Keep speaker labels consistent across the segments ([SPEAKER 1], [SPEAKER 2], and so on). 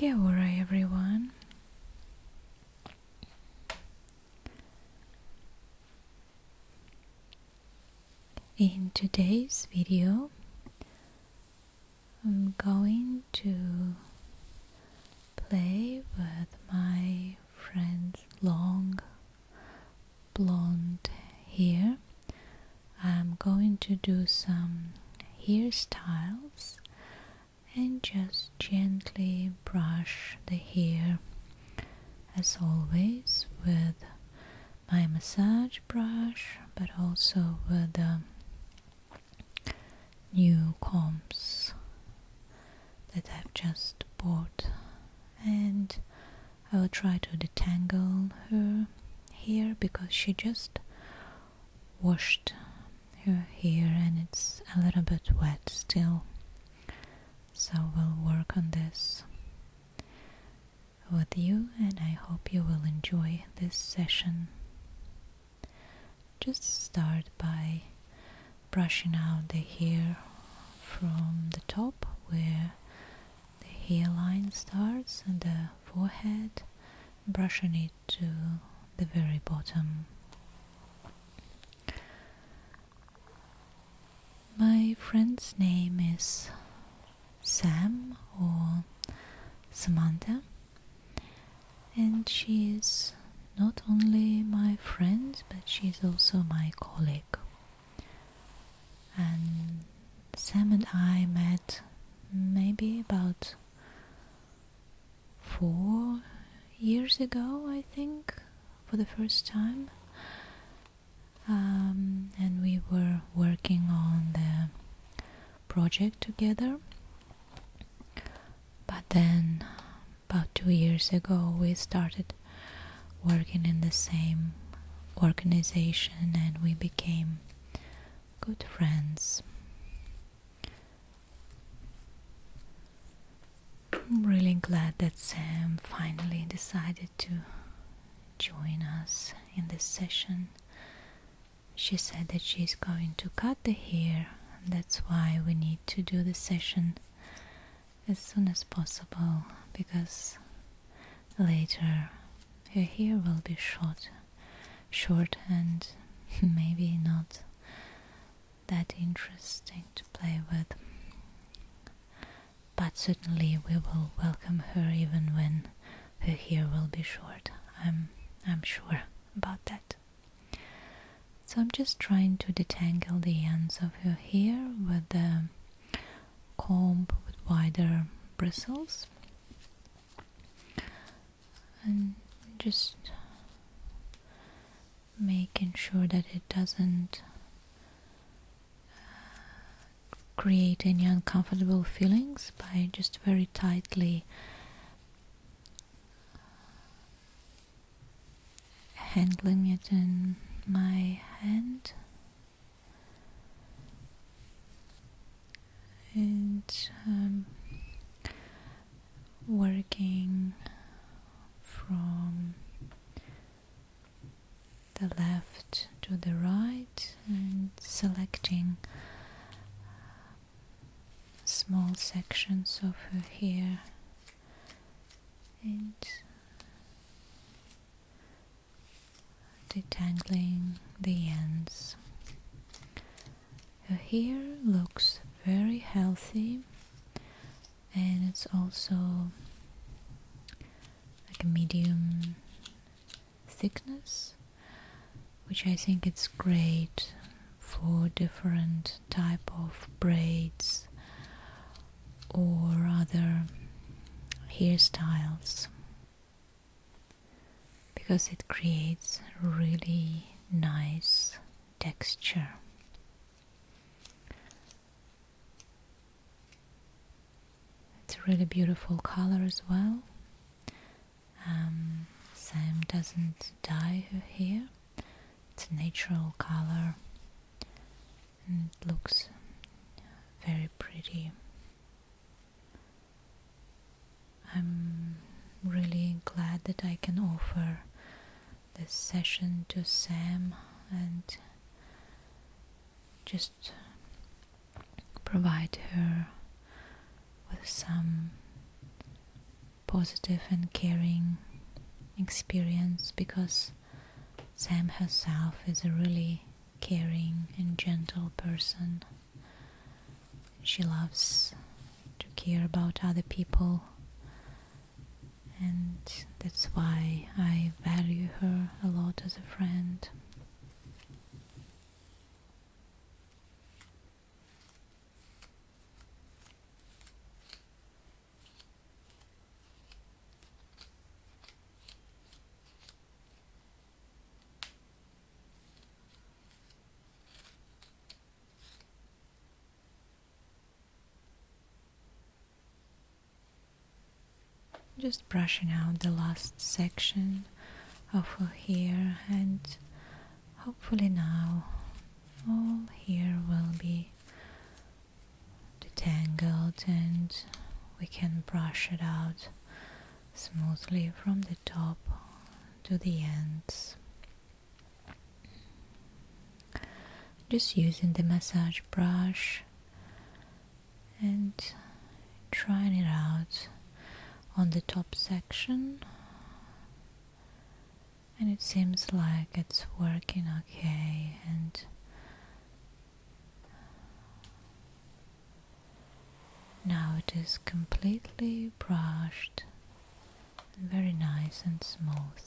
[SPEAKER 1] Kia ora everyone. In today's video I'm going to play with my friend's long blonde hair. I'm going to do some hairstyles and just gently brush the hair, as always, with my massage brush, but also with new combs that I've just bought, and I will try to detangle her hair because she just washed her hair and it's a little bit wet still, so we'll work on this with you and I hope you will enjoy this session. Just start by brushing out the hair from the top where the hairline starts and the forehead, brushing it to the very bottom. My friend's name is Sam or Samantha, and she is not only my friend but she's also my colleague. And Sam and I met maybe about 4 years ago, I think, for the first time, and we were working on the project together. But then about 2 years ago we started working in the same organization and we became good friends. I'm really glad that Sam finally decided to join us in this session. She said that she's going to cut the hair, and that's why we need to do the session as soon as possible, because later her hair will be short and maybe not that interesting to play with. But certainly we will welcome her even when her hair will be short. I'm sure about that. So I'm just trying to detangle the ends of her hair with the comb with wider bristles, and just making sure that it doesn't create any uncomfortable feelings by just very tightly handling it in my hand and working from the left to the right and selecting small sections of her hair and detangling the ends. Her hair looks very healthy and it's also like a medium thickness, which I think it's great for different type of braids or other hairstyles, because it creates really nice texture. It's a really beautiful color as well. Sam doesn't dye her hair, it's a natural color and it looks very pretty. I'm really glad that I can offer this session to Sam and just provide her with some positive and caring experience, because Sam herself is a really caring and gentle person. She loves to care about other people, and that's why I value her a lot as a friend. Just brushing out the last section of her hair, and hopefully now all hair will be detangled and we can brush it out smoothly from the top to the ends. Just using the massage brush and trying it out on the top section, and it seems like it's working okay, and now it is completely brushed and very nice and smooth.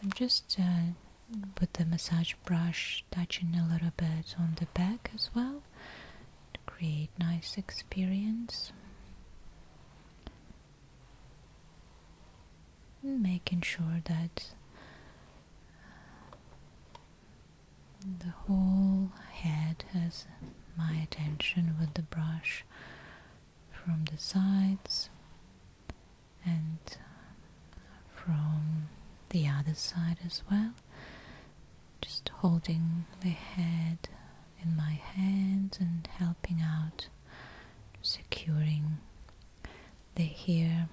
[SPEAKER 1] I'm just with the massage brush touching a little bit on the back as well to create nice experience, and making sure that the whole head has my attention with the brush, from the sides and from the other side as well. Just holding the head in my hand and helping out, securing the hair.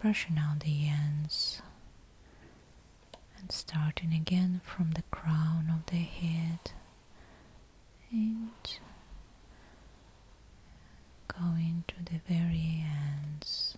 [SPEAKER 1] Brushing out the ends and starting again from the crown of the head and going to the very ends.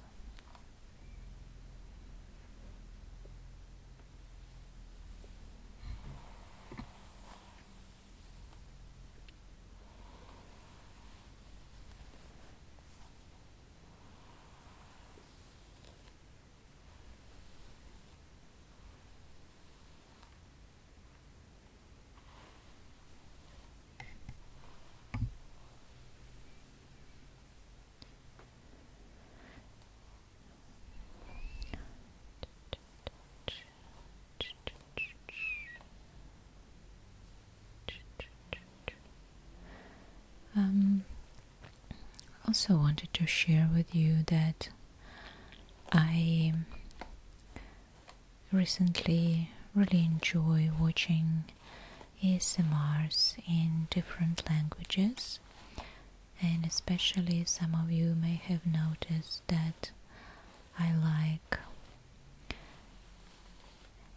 [SPEAKER 1] Also wanted to share with you that I recently really enjoy watching ASMRs in different languages, and especially some of you may have noticed that I like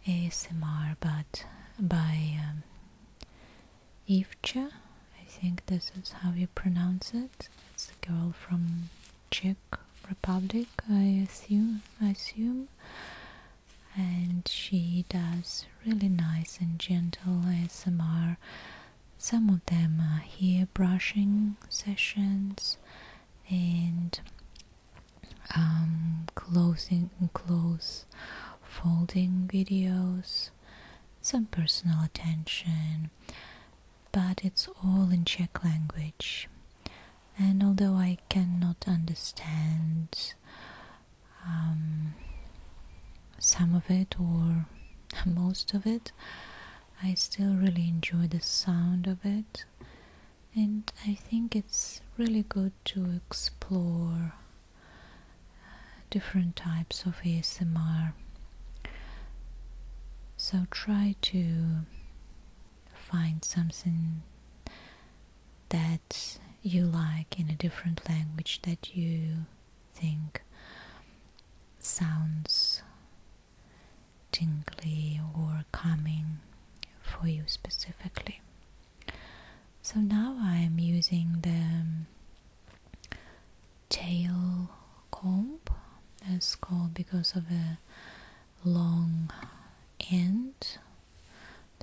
[SPEAKER 1] ASMR but by Ivcha. I think this is how you pronounce it. It's a girl from Czech Republic, I assume, and she does really nice and gentle ASMR. Some of them are hair brushing sessions and clothes folding videos, some personal attention, but it's all in Czech language. And although I cannot understand some of it or most of it, I still really enjoy the sound of it, and I think it's really good to explore different types of ASMR. So try to find something that you like in a different language that you think sounds tingly or calming for you specifically. So now I'm using the tail comb, as called because of a long end.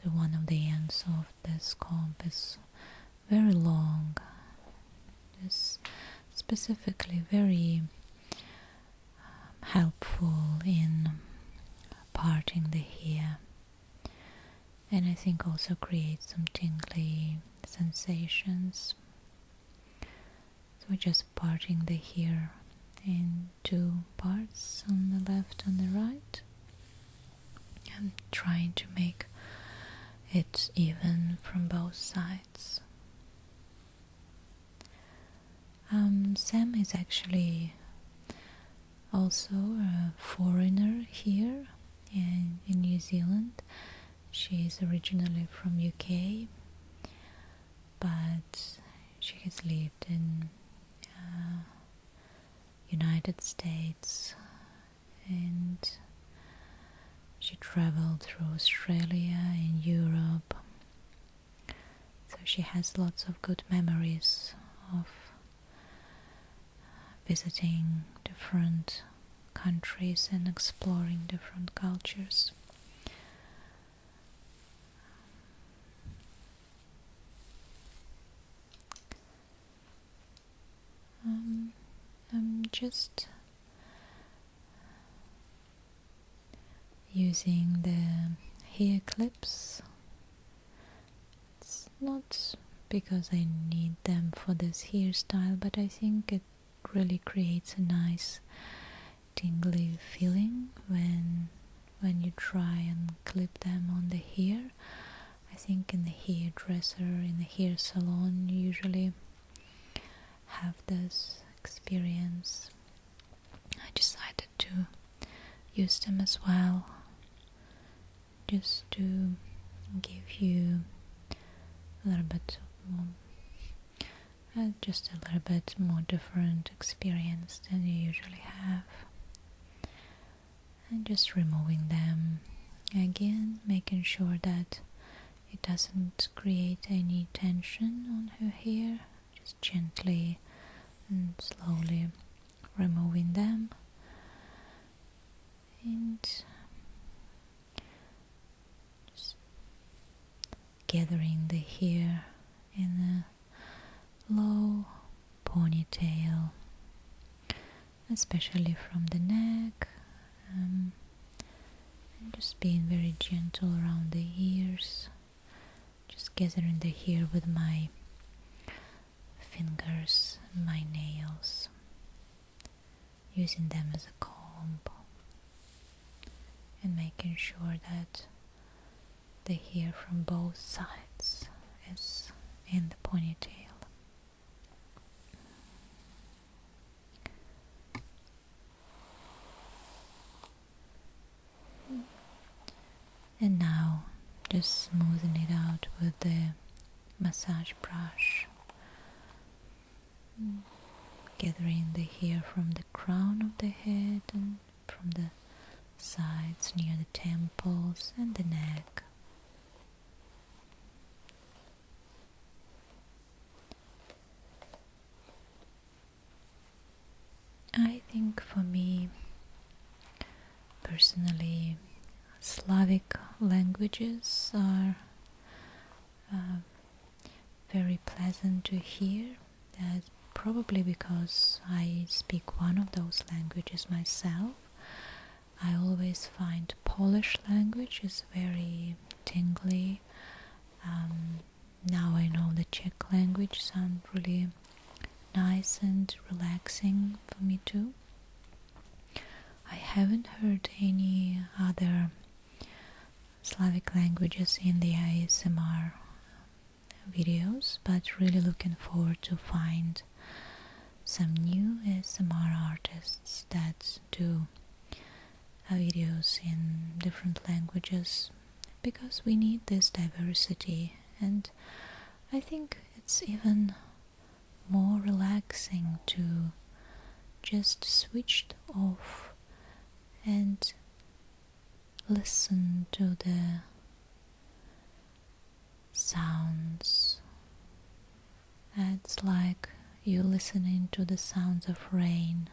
[SPEAKER 1] The one of the ends of this comb is very long. It's specifically very helpful in parting the hair, and I think also creates some tingly sensations. So we're just parting the hair in two parts, on the left and the right. I'm trying to make it even from both sides. Sam is actually also a foreigner here in New Zealand. She is originally from UK, but she has lived in United States, and she traveled through Australia and Europe, so she has lots of good memories of visiting different countries and exploring different cultures. I'm just using the hair clips. It's not because I need them for this hairstyle, but I think it really creates a nice tingly feeling when you try and clip them on the hair. I think in the hairdresser, in the hair salon, you usually have this experience. I decided to use them as well, just to give you a little bit more, just a little bit more different experience than you usually have. And just removing them again, making sure that it doesn't create any tension on her hair, just gently and slowly removing them, and just gathering the hair in a low ponytail, especially from the neck, and just being very gentle around the ears, just gathering the hair with my fingers and my nails, using them as a comb, and making sure that the hair from both sides is in the ponytail. And now just smoothing it out with the massage brush, gathering the hair from the crown of the head and from the sides near the temples and the neck. I think for me personally, Slavic languages are very pleasant to hear. That's probably because I speak one of those languages myself. I always find Polish language is very tingly. Now I know the Czech language sounds really nice and relaxing for me too. I haven't heard any other Slavic languages in the ASMR videos, but really looking forward to find some new ASMR artists that do videos in different languages, because we need this diversity, and I think it's even more relaxing to just switch off and listen to the sounds It's like you're listening to the sounds of rain.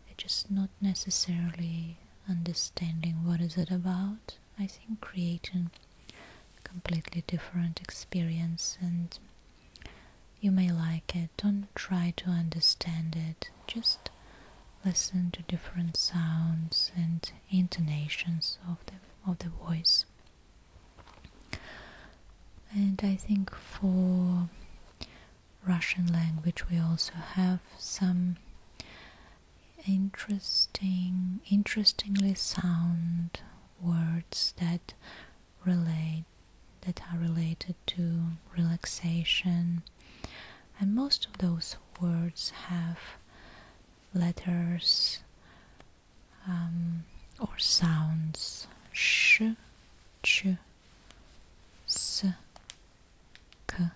[SPEAKER 1] You're just not necessarily understanding what is it about. I think creating a completely different experience, and you may like it. Don't try to understand it. Just listen to different sounds and intonations of the voice. And I think for Russian language we also have some interestingly sound words that are related to relaxation, and most of those words have letters or sounds: sh, ch, s, k,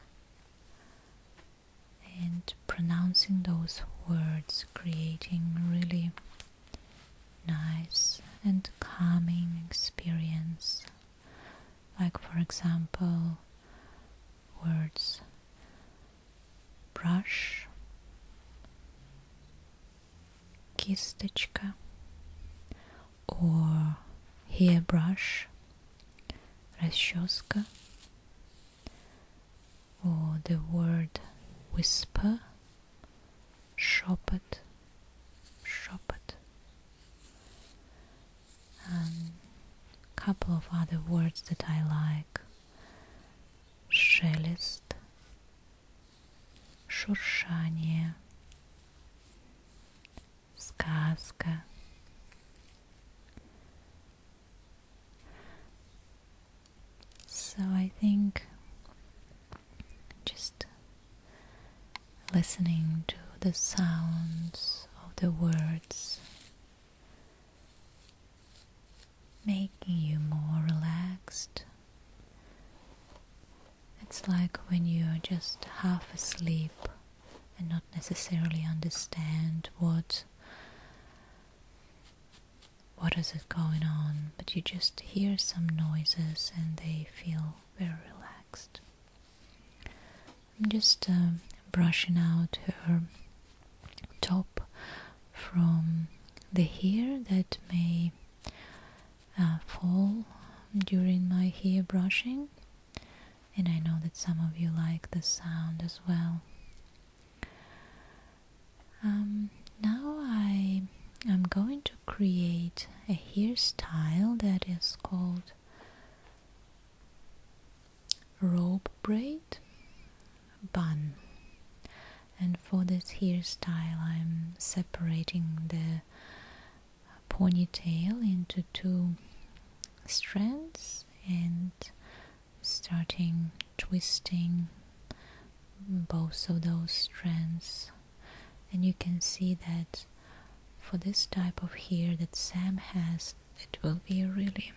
[SPEAKER 1] and pronouncing those words, creating really nice and calming experience. Like, for example, words brush, кисточка, or hairbrush, расческа, or the word whisper, шепот, шепот. Couple of other words that I like: шелест, шуршание, сказка. So I think just listening to the sounds of the words, making you more relaxed. It's like when you're just half asleep and not necessarily understand what is it going on, but you just hear some noises and they feel very relaxed. I'm just brushing out her top from the hair that may fall during my hair brushing, and I know that some of you like the sound as well. Now I'm going to create a hairstyle that is called rope braid bun, and for this hairstyle I'm separating the ponytail into two strands and starting twisting both of those strands. And you can see that for this type of hair that Sam has, it will be a really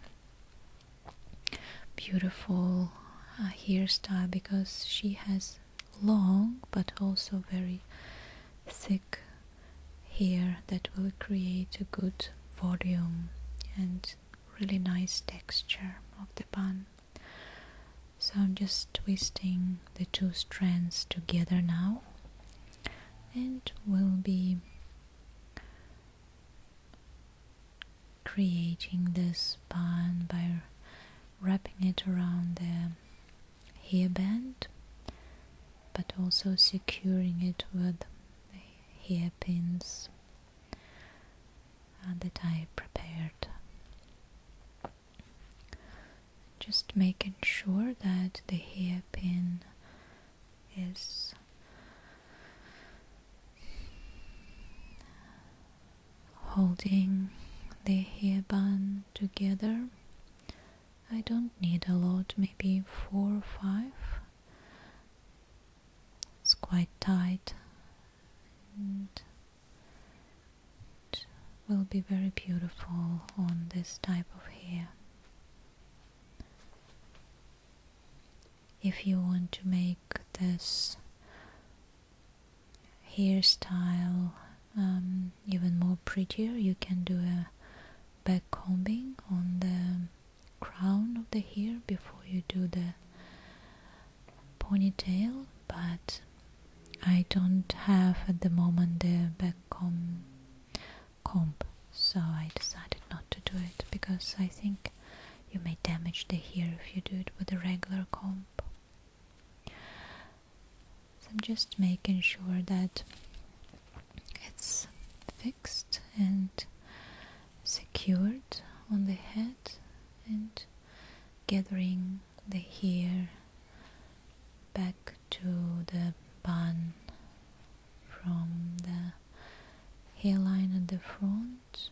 [SPEAKER 1] beautiful hairstyle, because she has long but also very thick hair that will create a good volume and really nice texture of the bun. So I'm just twisting the two strands together now, and we'll be creating this bun by wrapping it around the hairband, but also securing it with the hairpins that I prepared. Just making sure that the hairpin is holding the hair bun together. I don't need a lot, maybe 4 or 5. It's quite tight and it will be very beautiful on this type of hair. If you want to make this hairstyle even more prettier, you can do a back combing on the crown of the hair before you do the ponytail, but I don't have at the moment the back comb, so I decided not to do it because I think you may damage the hair if you do it with a regular comb. So I'm just making sure that it's fixed and secured on the head and gathering the hair back to the bun from the hairline at the front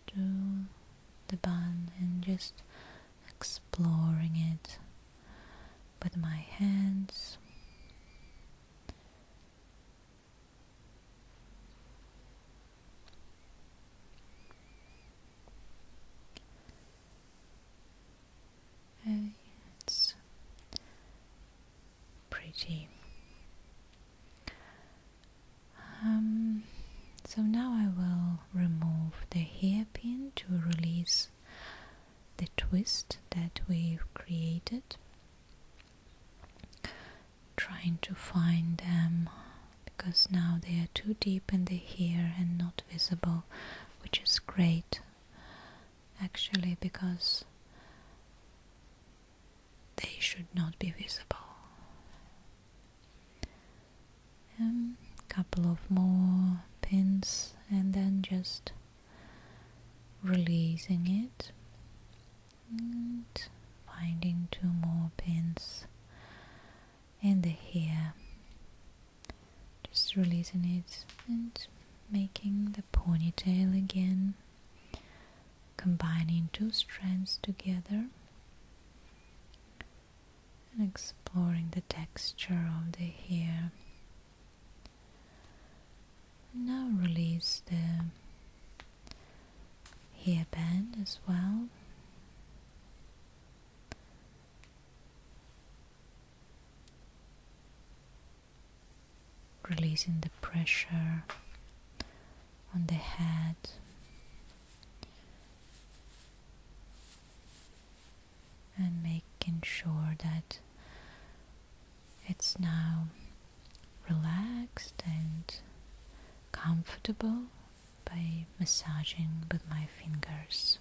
[SPEAKER 1] to the bun and just exploring it with my hands. It's pretty. So now I will remove the hairpin to release the twist that we've created, trying to find them because now they are too deep in the hair and not visible, which is great actually because they should not be visible. Couple of more pins and then just releasing it and finding 2 more pins in the hair, just releasing it and making the ponytail again, combining 2 strands together and exploring the texture of the hair. Now release the hairband as well. Releasing the pressure on the head. And making sure that it's now relaxed and comfortable by massaging with my fingers.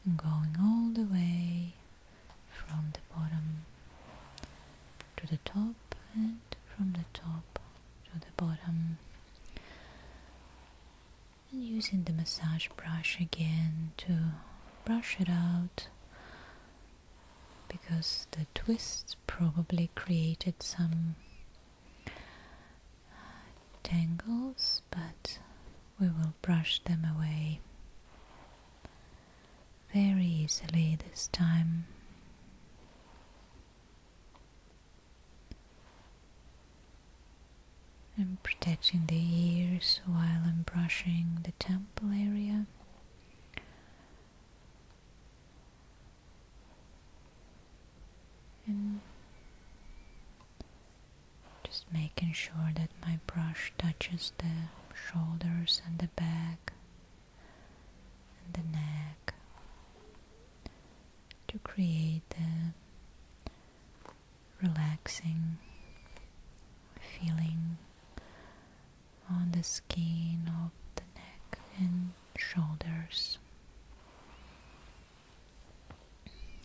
[SPEAKER 1] And going all the way from the bottom to the top and from the top to the bottom. And using the massage brush again to brush it out because the twists probably created some tangles, but we will brush them away very easily this time. I'm protecting the ears while I'm brushing the temple area. And just making sure that my brush touches the shoulders and the back and the neck to create the relaxing feeling on the skin of the neck and shoulders.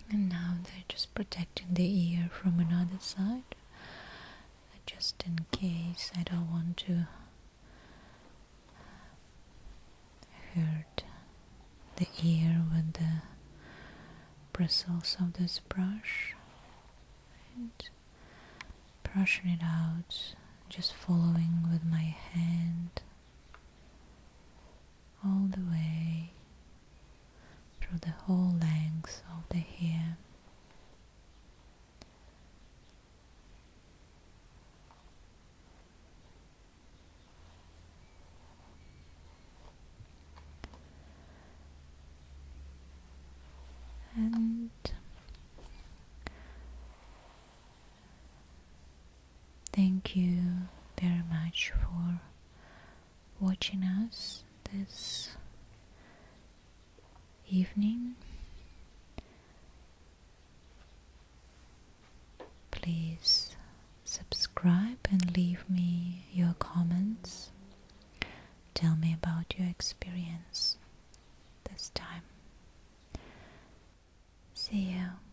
[SPEAKER 1] And now they're just protecting the ear from another side, just in case I don't want to hurt the ear with the bristles of this brush. And brushing it out, just following with my hand all the way through the whole length of the hair. And thank you very much much for watching us this evening. Please subscribe and leave me your comments. Tell me about your experience this time. See you.